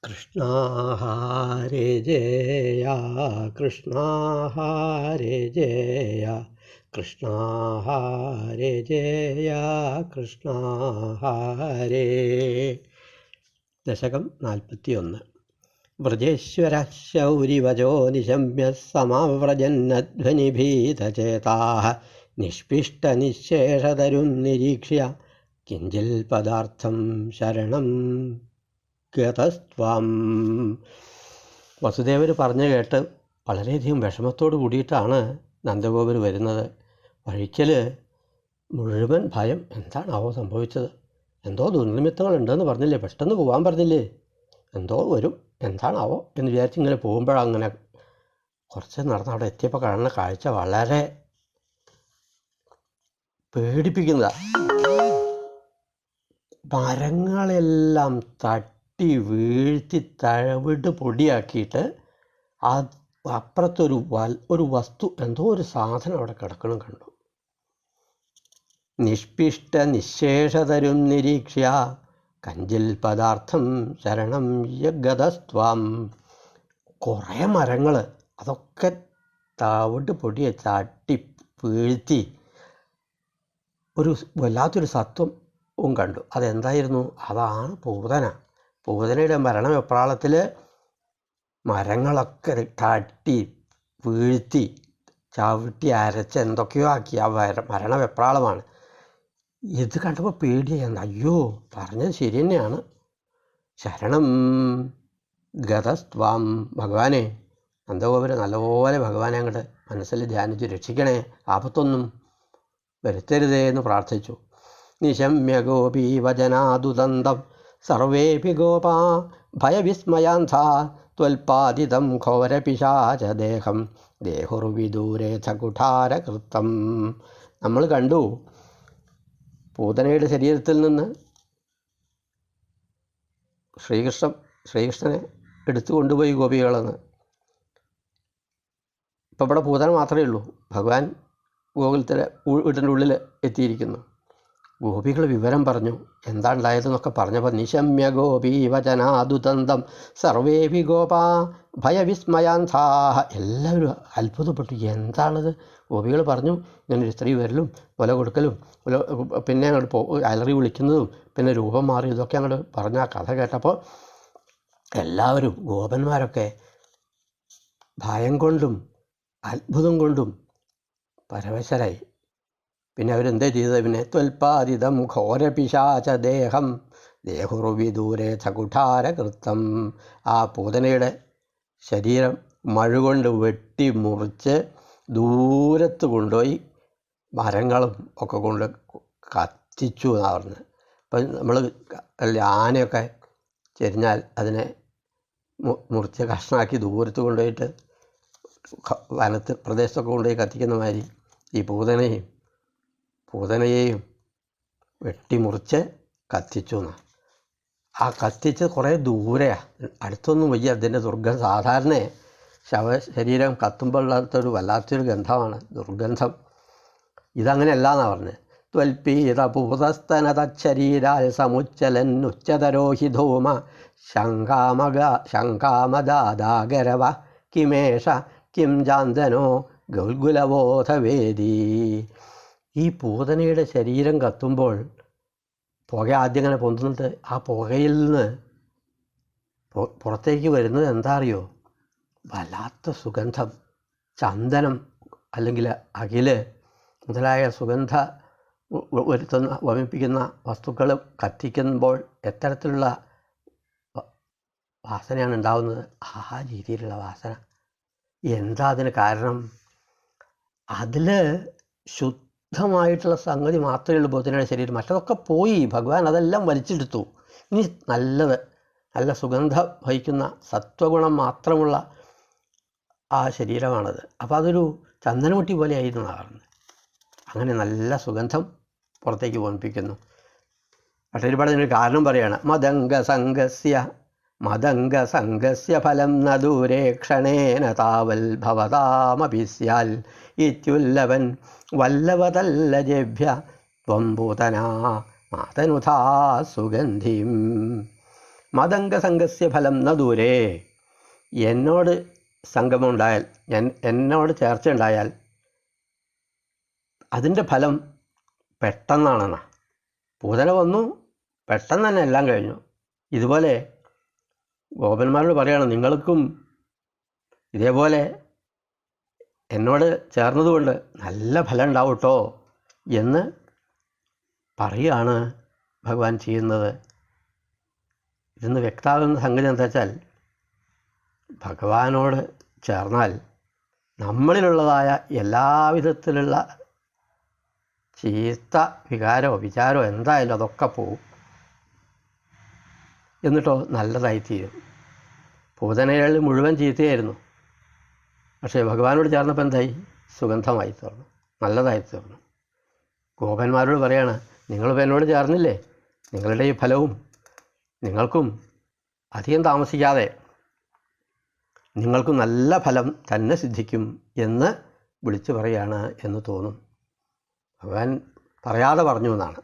കൃഷ്ണ ഹരേ ജയ കൃഷ്ണ ഹരേ ജയ കൃഷ്ണ ഹരേ ജയ കൃഷ്ണ ഹരേ. ദശകം 41. വ്രജേശ്വര ശൗരിവചോ നിശമ്യ സമാവ്രജന്നധ്വനിഭീതചേതാ നിഷ്പിഷ്ടനിശേഷതരും നിരീക്ഷ്യ കിഞ്ചിൽ പദാർത്ഥം ശരണം ഗതസ്ത്വം. വസുദേവർ പറഞ്ഞു കേട്ട് വളരെയധികം വിഷമത്തോട് കൂടിയിട്ടാണ് നന്ദഗോപർ വരുന്നത്. വഴിക്കൽ മുഴുവൻ ഭയം. എന്താണാവോ സംഭവിച്ചത്? എന്തോ ദുർനിമിത്തങ്ങളുണ്ടെന്ന് പറഞ്ഞില്ലേ, പെട്ടെന്ന് പോകാൻ പറഞ്ഞില്ലേ, എന്തോ വരും, എന്താണാവോ എന്ന് വിചാരിച്ച് ഇങ്ങനെ പോകുമ്പോഴങ്ങനെ കുറച്ച് നടന്ന് അവിടെ എത്തിയപ്പോൾ കാണുന്ന കാഴ്ച വളരെ പേടിപ്പിക്കുന്നതാണ്. മരങ്ങളെല്ലാം തട്ടി വീഴ്ത്തി തഴവിട്ട് പൊടിയാക്കിയിട്ട് അപ്പുറത്തൊരു വസ്തു, എന്തോ ഒരു സാധനം അവിടെ കിടക്കണം കണ്ടു. നിഷ്പിഷ്ട നിശേഷതരും നിരീക്ഷ്യ കഞ്ചിൽ പദാർത്ഥം ശരണം ഗതസ്ത്വം. കുറേ മരങ്ങൾ, അതൊക്കെ തവിട്ട് പൊടിയെ തട്ടി വീഴ്ത്തി ഒരു വല്ലാത്തൊരു സത്വവും കണ്ടു. അതെന്തായിരുന്നു? അതാണ് പൂതന. പൂതനയുടെ മരണവെപ്രാളത്തിൽ മരങ്ങളൊക്കെ തട്ടി വീഴ്ത്തി ചവിട്ടി അരച്ച് എന്തൊക്കെയോ ആക്കി. ആ മരണവെപ്രാളമാണ്. ഇത് കണ്ടപ്പോൾ പേടിയായിരുന്നു. അയ്യോ, പറഞ്ഞത് ശരി തന്നെയാണ്. ശരണം ഗതസ്ത്വം. ഭഗവാനെ, നന്ദഗോപുരം നല്ലപോലെ ഭഗവാനെ അങ്ങോട്ട് മനസ്സിൽ ധ്യാനിച്ച് രക്ഷിക്കണേ, ആപത്തൊന്നും വരുത്തരുതേ എന്ന് പ്രാർത്ഥിച്ചു. നിശമ്യ ഗോപീ വചനാദുദന്തം സർവേപി ഗോപാ ഭയവിസ്മയാന്ധാ ത്വൽപാദിതം ഘോരപിശാചദേഹം ദേഹുർവിദൂരേഥ കുഠാരകൃത്തം. നമ്മൾ കണ്ടു പൂതനയുടെ ശരീരത്തിൽ നിന്ന് ശ്രീകൃഷ്ണനെ എടുത്തു കൊണ്ടുപോയി ഗോപികളെന്ന്. ഇപ്പം ഇവിടെ പൂതന മാത്രമേ ഉള്ളൂ. ഭഗവാൻ ഗോകുലത്തിലെ വീട്ടിൻ്റെ ഉള്ളിൽ എത്തിയിരിക്കുന്നു. ഗോപികൾ വിവരം പറഞ്ഞു, എന്താണ്ടായതെന്നൊക്കെ പറഞ്ഞപ്പോൾ നിശമ്യ ഗോപീ വചനാദുദന്തം സർവേപി ഗോപാ ഭയവിസ്മയാന്ധാഹ. എല്ലാവരും അത്ഭുതപ്പെട്ടു. എന്താണത്? ഗോപികൾ പറഞ്ഞു, ഇങ്ങനൊരു സ്ത്രീ വരലും കൊല കൊടുക്കലും പിന്നെ അങ്ങോട്ട് അലറി വിളിക്കുന്നതും പിന്നെ രൂപം മാറി ഇതൊക്കെ അങ്ങോട്ട് പറഞ്ഞ ആ കഥ കേട്ടപ്പോൾ എല്ലാവരും ഗോപന്മാരൊക്കെ ഭയം കൊണ്ടും അത്ഭുതം കൊണ്ടും പരവശരായി. പിന്നെ അവരെന്താ ചെയ്തത്? പിന്നെ ത്വൽപാദിതം ഘോരപിശാചദേഹം ദേഹുർവിദൂരേഥ കുഠാരകൃത്തം. ആ പൂതനയുടെ ശരീരം മഴുകൊണ്ട് വെട്ടി മുറിച്ച് ദൂരത്ത് കൊണ്ടുപോയി മരങ്ങളും ഒക്കെ കൊണ്ട് കത്തിച്ചു എന്നാണ് പറഞ്ഞത്. അപ്പം നമ്മൾ ആനയൊക്കെ ചെരിഞ്ഞാൽ അതിനെ മുറിച്ച് കഷ്ണമാക്കി ദൂരത്ത് കൊണ്ടുപോയിട്ട് വനത്ത് പ്രദേശത്തൊക്കെ കൊണ്ടുപോയി കത്തിക്കുന്ന മാതിരി ഈ പൂതനയെയും വെട്ടിമുറിച്ച് കത്തിച്ചു എന്ന്. ആ കത്തിച്ച് കുറേ ദൂരെയാണ്, അടുത്തൊന്നും വയ്യ. അതിൻ്റെ ദുർഗന്ധം സാധാരണ ശരീരം കത്തുമ്പോഴുള്ളതൊരു വല്ലാത്തൊരു ഗന്ധമാണ്, ദുർഗന്ധം. ഇതങ്ങനെയല്ല എന്നാണ് പറഞ്ഞത്. ത്വൽപീതപൂതസ്തനതശരീരാൽ സമുച്ചലൻ ഉച്ചതരോഹി ധൂമ ശങ്കാമദാഗരവ കിമേഷ കിം ജാന്തനോ ഗൗൽഗുലബോധവേദി. ഈ പൂതനയുടെ ശരീരം കത്തുമ്പോൾ പുക ആദ്യം ഇങ്ങനെ പൊന്തുന്നിട്ട് ആ പുകയിൽ നിന്ന് പുറത്തേക്ക് വരുന്നത് എന്താ അറിയോ? വല്ലാത്ത സുഗന്ധം. ചന്ദനം അല്ലെങ്കിൽ അകില് മുതലായ സുഗന്ധ വമിപ്പിക്കുന്ന വസ്തുക്കൾ കത്തിക്കുമ്പോൾ എത്തരത്തിലുള്ള വാസനയാണ് ഉണ്ടാകുന്നത്? ആ രീതിയിലുള്ള വാസന. എന്താ അതിന് കാരണം? അതിൽ ശുദ്ധമായിട്ടുള്ള സംഗതി മാത്രമേ ഉള്ളൂ പൂതനയുടെ ശരീരം. മറ്റതൊക്കെ പോയി, ഭഗവാൻ അതെല്ലാം വലിച്ചെടുത്തു. ഇനി നല്ല സുഗന്ധം വഹിക്കുന്ന സത്വഗുണം മാത്രമുള്ള ആ ശരീരമാണത്. അപ്പോൾ അതൊരു ചന്ദനമുട്ടി പോലെ ആയിരുന്നു പറഞ്ഞത്. അങ്ങനെ നല്ല സുഗന്ധം പുറത്തേക്ക് പോന്നിപ്പിക്കുന്നു. പക്ഷേ ഒരുപാട് ഇതിനൊരു കാരണം പറയുകയാണ്. മദംഗസംഗസ്യ ഫലം ന ദൂരേ ക്ഷണേന താവൽ ഭവതാമപി സ്യാൽ ഇത്യുല്ലവൻ വല്ലവതല്ലജേഭ്യ ത്വം പൂതനാ മാതനുധാ സുഗന്ധിം. മദംഗസംഗസ്യ ഫലം ന ദൂരേ. എന്നോട് സംഗമമുണ്ടായാൽ, എന്നോട് ചേർച്ചയുണ്ടായാൽ അതിൻ്റെ ഫലം പെട്ടെന്നാണെന്നാ. പൂതന വന്നു, പെട്ടെന്ന് തന്നെ എല്ലാം കഴിഞ്ഞു. ഇതുപോലെ ഗോപന്മാരോട് പറയണം, നിങ്ങൾക്കും ഇതേപോലെ എന്നോട് ചേർന്നതുകൊണ്ട് നല്ല ഫലം ഉണ്ടാവും കേട്ടോ എന്ന് പറയുകയാണ് ഭഗവാൻ ചെയ്യുന്നത്. ഇതെന്ന് വ്യക്തമാകുന്ന സംഗതി എന്താ വെച്ചാൽ, ഭഗവാനോട് ചേർന്നാൽ നമ്മളിലുള്ളതായ എല്ലാവിധത്തിലുള്ള ചീത്ത വികാരമോ വിചാരമോ എന്തായാലും അതൊക്കെ പോവും. എന്നിട്ടോ നല്ലതായിത്തീരും. പൂതനകളിൽ മുഴുവൻ ചീത്തയായിരുന്നു, പക്ഷേ ഭഗവാനോട് ചേർന്നപ്പോൾ എന്തായി? സുഗന്ധമായി തീർന്നു, നല്ലതായി തീർന്നു. ഗോപന്മാരോട് പറയാണ്, നിങ്ങളിപ്പോൾ എന്നോട് ചേർന്നില്ലേ, നിങ്ങളുടെ ഈ ഫലവും നിങ്ങൾക്കും അധികം താമസിക്കാതെ നിങ്ങൾക്കും നല്ല ഫലം തന്നെ സിദ്ധിക്കും എന്ന് വിളിച്ചു പറയാണ് എന്ന് തോന്നും. ഭഗവാൻ പറയാതെ പറഞ്ഞു എന്നാണ്.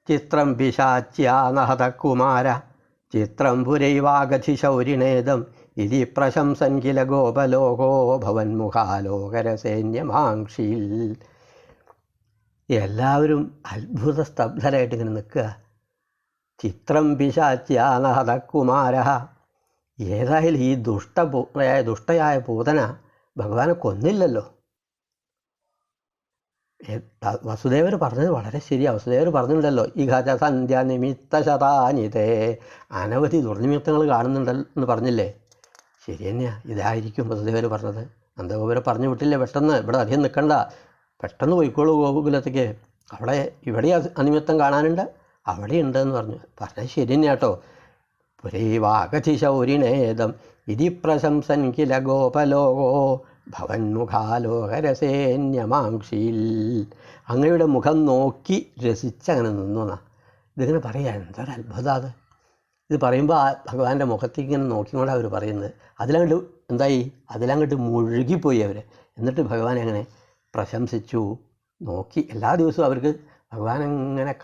ചിത്രം പിശാച്യാനഹത കുമാര ചിത്രം പുരൈവാഗധി ശൗരിണേദം ഇതി പ്രശംസൻ കില ഗോപലോകോ ഭവന്മുഖാലോകരസൈന്യമാംക്ഷിയിൽ. എല്ലാവരും അത്ഭുത സ്തബ്ധരായിട്ട് ഇങ്ങനെ നിൽക്കുക. ചിത്രം പിശാച്യാനഹത കുമാര. ഏതായാലും ഈ ദുഷ്ടയായ പൂതന ഭഗവാനെ കൊന്നില്ലല്ലോ. വസുദേവർ പറഞ്ഞത് വളരെ ശരിയാണ്. വസുദേവർ പറഞ്ഞിട്ടുണ്ടല്ലോ, ഈ ഘച സന്ധ്യ നിമിത്ത ശതാനിതേ, അനവധി ദുർനിമിത്തങ്ങൾ കാണുന്നുണ്ടെന്ന് പറഞ്ഞില്ലേ. ശരി തന്നെയാണ്, ഇതായിരിക്കും വസുദേവർ പറഞ്ഞത്. നന്ദഗോപുരം പറഞ്ഞു വിട്ടില്ലേ, പെട്ടെന്ന് ഇവിടെ അധികം നിൽക്കണ്ട, പെട്ടെന്ന് പോയിക്കോളൂ ഗോകുലത്തേക്ക്, ഇവിടെ അനിമിത്തം കാണാനുണ്ട്, അവിടെ ഉണ്ടെന്ന് പറഞ്ഞത് ശരി തന്നെയാട്ടോ. പുരൈവാഗധി ശൗരിണേദം ഇതി പ്രശംസൻ കില ഗോപലോകോ ഭവന്മുഖാലോകരസേന്യമാംക്ഷിയിൽ. അങ്ങയുടെ മുഖം നോക്കി രസിച്ചങ്ങനെ നിന്നു എന്നാ. ഇതിങ്ങനെ പറയാം, എന്തൊരു അത്ഭുതം അത്. ഇത് പറയുമ്പോൾ ആ ഭഗവാന്റെ മുഖത്തേക്ക് ഇങ്ങനെ നോക്കിക്കൊണ്ട് അവർ പറയുന്നത്. അതിലങ്ങോട്ട് മുഴുകിപ്പോയി അവർ. എന്നിട്ട് ഭഗവാൻ അങ്ങനെ പ്രശംസിച്ചു നോക്കി. എല്ലാ ദിവസവും അവർക്ക് ഭഗവാനെങ്ങനെ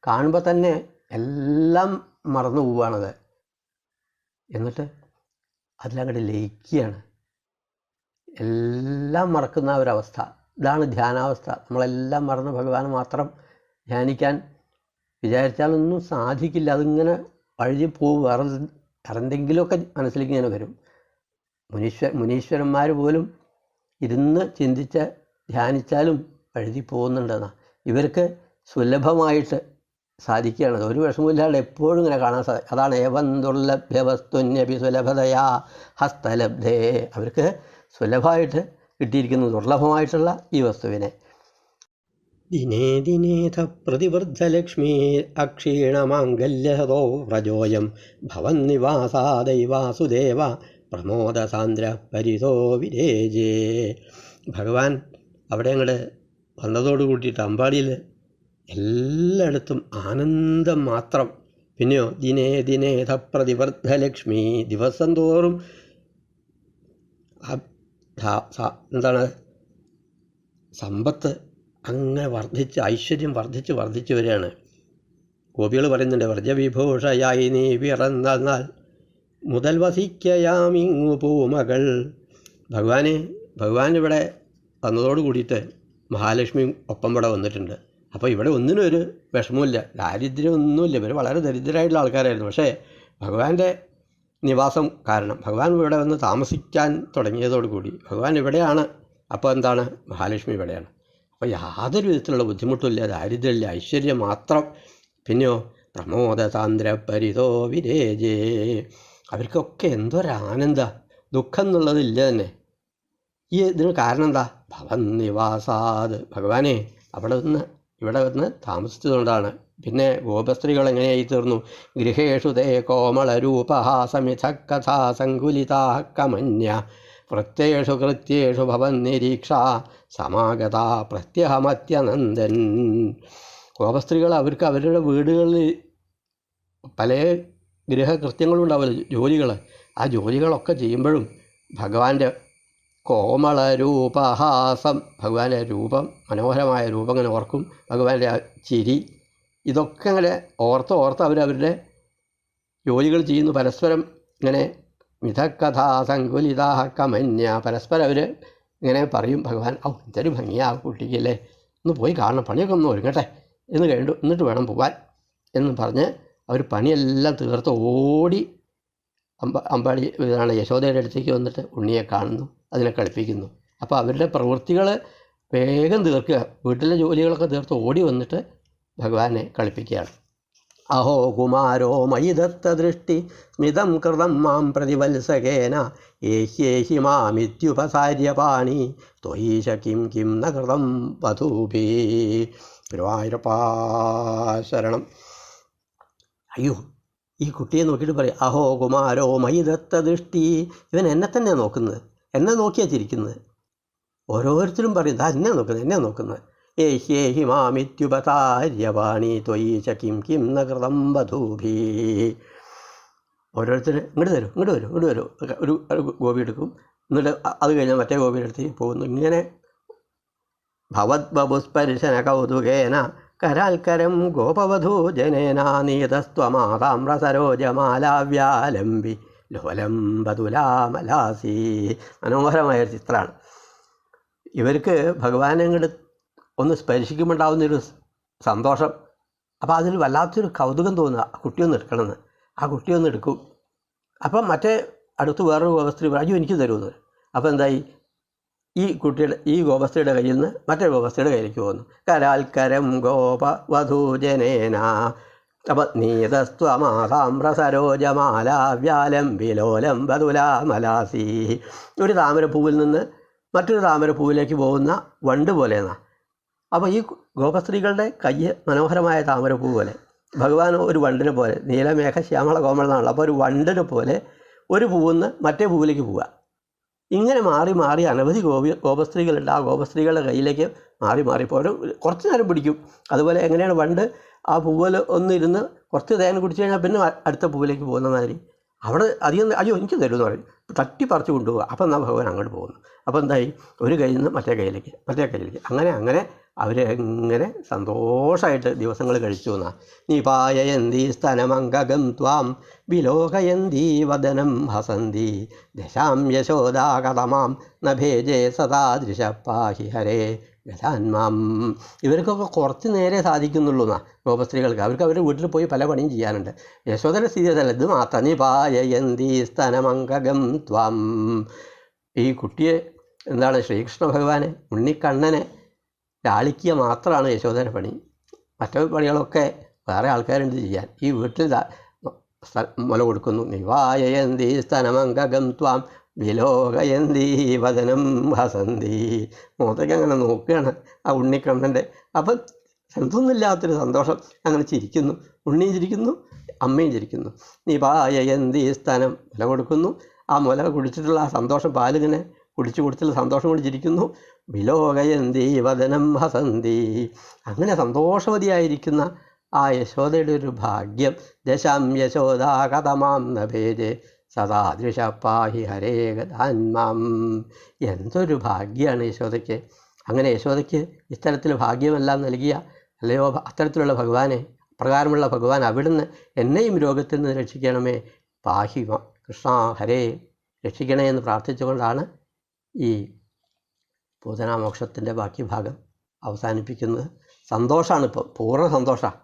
കാണുമ്പോൾ തന്നെ എല്ലാം മറന്നു പോവുകയാണത്. എന്നിട്ട് അതിലങ്ങോട്ട് ലയിക്കുകയാണ്, എല്ലാം മറക്കുന്ന ഒരവസ്ഥ. ഇതാണ് ധ്യാനാവസ്ഥ. നമ്മളെല്ലാം മറന്ന് ഭഗവാൻ മാത്രം ധ്യാനിക്കാൻ വിചാരിച്ചാലൊന്നും സാധിക്കില്ല. അതിങ്ങനെ വഴുതി പോവും, വേറെ എന്തെങ്കിലുമൊക്കെ മനസ്സിലേക്ക് ഇങ്ങനെ വരും. മുനീശ്വരന്മാർ പോലും ഇരുന്ന് ചിന്തിച്ച് ധ്യാനിച്ചാലും വഴുതി പോകുന്നുണ്ടെന്നാണ്. ഇവർക്ക് സുലഭമായിട്ട് സാധിക്കുകയാണ്. ഒരു വിഷമമില്ലാണ്ട് എപ്പോഴും ഇങ്ങനെ കാണാൻ സാധിക്കും. അതാണ് ഏവം ദുർലഭ്യവസ്തുന്യപി സുലഭതയാ ഹസ്തലബ്ധേ. അവർക്ക് സുലഭമായിട്ട് കിട്ടിയിരിക്കുന്നു ദുർലഭമായിട്ടുള്ള ഈ വസ്തുവിനെ. ദിനേ ദിനേഥ പ്രതിവൃദ്ധലക്ഷ്മീ അക്ഷീണമാംഗല്യഹതോ വ്രജോയം ഭവന്നിവാസാദൈവാസുദേവ പ്രമോദസാന്ദ്ര പരിതോ വിരേജേ. ഭഗവാൻ അവിടെ അങ്ങോട്ട് വന്നതോട് കൂട്ടിയിട്ട് അമ്പാടിയിൽ എല്ലായിടത്തും ആനന്ദം മാത്രം. പിന്നെയോ ദിനേ ദിനേഥ പ്രതിവൃദ്ധലക്ഷ്മി, ദിവസം തോറും എന്താണ് സമ്പത്ത് അങ്ങനെ വർദ്ധിച്ച് ഐശ്വര്യം വർദ്ധിച്ച് വരികയാണ്. ഗോപികൾ പറയുന്നുണ്ട്, വ്രജവിഭൂഷയായി നീ പിറന്നാൽ മുതൽ വസിക്കയാമിങ്ങു പൂമകൾ. ഭഗവാൻ ഇവിടെ വന്നതോട് കൂടിയിട്ട് മഹാലക്ഷ്മി ഒപ്പം ഇവിടെ വന്നിട്ടുണ്ട്. അപ്പോൾ ഇവിടെ ഒന്നിനും ഒരു വിഷമമില്ല, ദാരിദ്ര്യമൊന്നുമില്ല. ഇവർ വളരെ ദരിദ്രരായിട്ടുള്ള ആൾക്കാരായിരുന്നു. പക്ഷേ ഭഗവാന്റെ നിവാസം കാരണം ഭഗവാൻ ഇവിടെ വന്ന് താമസിക്കാൻ തുടങ്ങിയതോടുകൂടി ഭഗവാൻ ഇവിടെയാണ്. അപ്പോൾ എന്താണ്, മഹാലക്ഷ്മി ഇവിടെയാണ്. അപ്പോൾ യാതൊരു വിധത്തിലുള്ള ബുദ്ധിമുട്ടുമില്ല, ദാരിദ്ര്യമില്ല, ഐശ്വര്യം മാത്രം. പിന്നെയോ പ്രമോദസാന്ദ്ര പരിതോ വിരേജേ. അവർക്കൊക്കെ എന്തൊരാനന്ദ, ദുഃഖം എന്നുള്ളതില്ല തന്നെ. ഈ ഇതിന് കാരണം എന്താ? ഭവന്നിവാസാത്, ഭഗവാനെ ഇവിടെ വന്ന് താമസിച്ചതുകൊണ്ടാണ്. പിന്നെ ഗോപസ്ത്രീകൾ എങ്ങനെയായി തീർന്നു? ഗൃഹേഷു തേ കോമളരൂപഹാസമിഥ കഥാ സങ്കുലിതാ കമന്യ പ്രത്യേഷു കൃത്യേഷു ഭവൻ നിരീക്ഷ സമാഗത പ്രത്യഹമത്യനന്ദൻ. ഗോപസ്ത്രീകൾ അവർക്ക് അവരുടെ വീടുകളിൽ പല ഗൃഹകൃത്യങ്ങളുണ്ടാവില്ല, ജോലികൾ. ആ ജോലികളൊക്കെ ചെയ്യുമ്പോഴും ഭഗവാന്റെ കോമളരൂപഹാസം, ഭഗവാന്റെ രൂപം, മനോഹരമായ രൂപം അങ്ങനെ ഓർക്കും. ഭഗവാന്റെ ചിരി, ഇതൊക്കെ അങ്ങനെ ഓർത്ത് അവരവരുടെ ജോലികൾ ചെയ്യുന്നു. പരസ്പരം ഇങ്ങനെ മിഥക്കഥാ സങ്കുലിതാ കമന്യ, പരസ്പരം അവർ ഇങ്ങനെ പറയും. ഭഗവാൻ എന്തൊരു ഭംഗിയാ കുട്ടിക്കല്ലേ, ഒന്ന് പോയി കാണണം, പണിയൊക്കെ ഒന്ന് ഒരുങ്ങട്ടെ എന്ന് എന്നിട്ട് വേണം പോകാൻ എന്ന് പറഞ്ഞ് അവർ പണിയെല്ലാം തീർത്ത് ഓടി അമ്പാടി യശോദയുടെ അടുത്തേക്ക് വന്നിട്ട് ഉണ്ണിയെ കാണുന്നു, അതിനെ കളിപ്പിക്കുന്നു. അപ്പോൾ അവരുടെ പ്രവൃത്തികൾ വേഗം തീർക്കുക, വീട്ടിലെ ജോലികളൊക്കെ തീർത്ത് ഓടി വന്നിട്ട് ഭഗവാനെ കളിപ്പിക്കുകയാണ്. അഹോ കുമാരോ മയി ദത്തദൃഷ്ടി സ്മിതം കൃതം മാം പ്രതിവത്സകേന ഏഹ്യേഹി മാമിത്യുപസാര്യപാണി ത്വയീശ കിം കിം ന കൃതം വധൂഭി. ഗുരുവായൂരപ്പാ ശരണം. അയ്യോ, ഈ കുട്ടിയെ നോക്കിയിട്ട് പറയും, അഹോ കുമാരോ മയി ദത്തദൃഷ്ടി, ഇവൻ എന്നെ തന്നെയാണ് നോക്കുന്നത്, എന്നെ നോക്കിയാ ചിരിക്കുന്നത്. ഓരോരുത്തരും പറയും, എന്നെ നോക്കുന്നത്. ഏഹ്യേഹി മാമിത്യുപസാര്യപാണി ത്വയീശ കിം കിം ന കൃതം വധൂഭി. ഓരോരുത്തർ ഇങ്ങോട്ട് വരൂ ഒരു ഗോപി എടുക്കും, എന്നിട്ട് അത് കഴിഞ്ഞാൽ മറ്റേ ഗോപിയുടെ അടുത്ത് പോകുന്നു. ഇങ്ങനെ ഭവദ്ബപുസ്പരിശന കൗതുകേന കരാൽക്കരം ഗോപവധൂ ജനേന നീതസ്ത്വമാതാമ്രസരോജമാലാവ്യാലംബി ലോലം ബതുലാമലാസി. മനോഹരമായൊരു ചിത്രമാണ്. ഇവർക്ക് ഭഗവാനെ അങ്ങോട്ട് ഒന്ന് സ്പർശിക്കുമ്പോണ്ടാവുന്നൊരു സന്തോഷം. അപ്പോൾ അതിൽ വല്ലാത്തൊരു കൗതുകം തോന്നുക, ആ കുട്ടിയൊന്ന് എടുക്കണമെന്ന്. ആ കുട്ടിയൊന്ന് എടുക്കും. അപ്പം മറ്റേ അടുത്ത് വേറൊരു ഗോപസ്ത്രീ അയ്യോ എനിക്ക് തരുമെന്ന്. അപ്പോൾ എന്തായി, ഈ ഗോപസ്ത്രീയുടെ കയ്യിൽ നിന്ന് മറ്റേ ഗോപസ്ത്രീയുടെ കയ്യിലേക്ക് പോകുന്നു. കരാൽക്കരം ഗോപവധൂജനേന. അപ്പം നീതസ്ത്വമാതാമ്രസരോജമാലാവ്യാലംബിലോലം ബതുലാമലാസി. ഒരു താമരപ്പൂവിൽ നിന്ന് മറ്റൊരു താമരപ്പൂവിലേക്ക് പോകുന്ന വണ്ട് പോലെയെന്നാ. അപ്പോൾ ഈ ഗോപസ്ത്രീകളുടെ കയ്യ് മനോഹരമായ താമരപ്പൂ പോലെ, ഭഗവാൻ ഒരു വണ്ടിനെ പോലെ, നീലമേഘ ശ്യാമള കോമള എന്നാണല്ലോ. അപ്പോൾ ഒരു വണ്ടിനെ പോലെ ഒരു പൂവിൽ നിന്ന് മറ്റേ പൂവിലേക്ക് പോവുക. ഇങ്ങനെ മാറി മാറി അനവധി ഗോപസ്ത്രീകളുണ്ട്. ആ ഗോപസ്ത്രീകളുടെ കയ്യിലേക്ക് മാറി മാറിപ്പോൾ കുറച്ച് നേരം പിടിക്കും. അതുപോലെ എങ്ങനെയാണ് വണ്ട് ആ പൂവിൽ ഒന്നിരുന്ന് കുറച്ച് തേൻ കുടിച്ചു കഴിഞ്ഞാൽ പിന്നെ അടുത്ത പൂവിലേക്ക് പോകുന്ന മാതിരി അവിടെ അധികം അയ്യോ എനിക്ക് തരുമെന്ന് പറയും, തട്ടി പറിച്ച് കൊണ്ടുപോകുക. അപ്പം എന്നാൽ ഭഗവാൻ അങ്ങോട്ട് പോകുന്നു. അപ്പോൾ എന്തായി, ഒരു കയ്യിൽ നിന്ന് മറ്റേ കയ്യിലേക്ക് അങ്ങനെ അവരെങ്ങനെ സന്തോഷമായിട്ട് ദിവസങ്ങൾ കഴിച്ചു എന്നാണ്. നിപായയന്തി സ്തനമംഗം ത്വാം വിലോകയന്തി വദനം ഹസന്തി ദശാം യശോദാ കഥമാം നഭേജേ സദാദൃശ പാഹി ഹരേ ഗതാന്മാം. ഇവർക്കൊക്കെ കുറച്ച് നേരെ സാധിക്കുന്നുള്ളൂ എന്നാ ഗോപസ്ത്രീകൾക്ക്. അവർക്ക് അവരുടെ വീട്ടിൽ പോയി പല പണിയും ചെയ്യാനുണ്ട്. യശോദയുടെ സ്ഥിതി അതല്ല, ഇത് മാത്രം. നിപായയന്തി സ്തനമംഗം ത്വാം. ഈ കുട്ടിയെ എന്താണ്, ശ്രീകൃഷ്ണ ഭഗവാനെ ഉണ്ണിക്കണ്ണനെ ലാളിക്കുക മാത്രമാണ് യശോദയുടെ പണി. മറ്റു പണികളൊക്കെ വേറെ ആൾക്കാരുണ്ട് ചെയ്യാൻ. ഈ വീട്ടിൽ മുല കൊടുക്കുന്നു. നിവായയന്തി സ്തനമംഗം ത്വാം വിലോകയന്തി വദനം ഹസന്തി. മുഖത്തേക്ക് അങ്ങനെ നോക്കുകയാണ് ആ ഉണ്ണിക്കണ്ണൻ്റെ. അപ്പം എന്തൊന്നുമില്ലാത്തൊരു സന്തോഷം, അങ്ങനെ ചിരിക്കുന്നു. ഉണ്ണിയും ചിരിക്കുന്നു, അമ്മയും ചിരിക്കുന്നു. നിപായയന്തി സ്തനം, മുല കൊടുക്കുന്നു. ആ മുല കുടിച്ചിട്ടുള്ള ആ സന്തോഷം, പാലിങ്ങനെ കുടിച്ചിട്ടുള്ള സന്തോഷം കൊണ്ട് ചിരിക്കുന്നു. വിലോകയന്തി വദനം ഹസന്തി. അങ്ങനെ സന്തോഷവതിയായിരിക്കുന്ന ആ യശോദയുടെ ഒരു ഭാഗ്യം. ദശാം യശോദാ കഥമാം നഭേജേ സദാദൃശ പാഹി ഹരേ ഗതാന്മാം. എന്തൊരു ഭാഗ്യമാണ് യശോദയ്ക്ക്. അങ്ങനെ യശോദയ്ക്ക് ഇത്തരത്തിൽ ഭാഗ്യമെല്ലാം നൽകിയ അല്ലയോ അത്തരത്തിലുള്ള ഭഗവാനെ, അപ്രകാരമുള്ള ഭഗവാൻ, അവിടുന്ന് എന്നെയും രോഗത്തിൽ നിന്ന് രക്ഷിക്കണമേ, പാഹി കൃഷ്ണ ഹരേ രക്ഷിക്കണേ എന്ന് പ്രാർത്ഥിച്ചുകൊണ്ടാണ് ഈ പൂതനാമോക്ഷത്തിൻ്റെ ബാക്കി ഭാഗം അവസാനിപ്പിക്കുന്നത്. സന്തോഷമാണ്, ഇപ്പോൾ പൂർണ്ണ സന്തോഷമാണ്.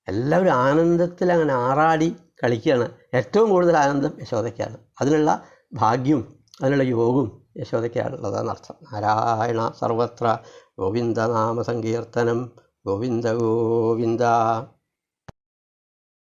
എല്ലാവരും ആനന്ദത്തിൽ അങ്ങനെ ആറാടി കളിക്കുകയാണ്. ഏറ്റവും കൂടുതൽ ആനന്ദം യശോദയ്ക്കാണ്. അതിനുള്ള ഭാഗ്യവും അതിനുള്ള യോഗവും യശോദയ്ക്കാണുള്ളതാണ് അർത്ഥം. നാരായണ സർവത്ര ഗോവിന്ദനാമ സങ്കീർത്തനം. ഗോവിന്ദ ഗോവിന്ദ.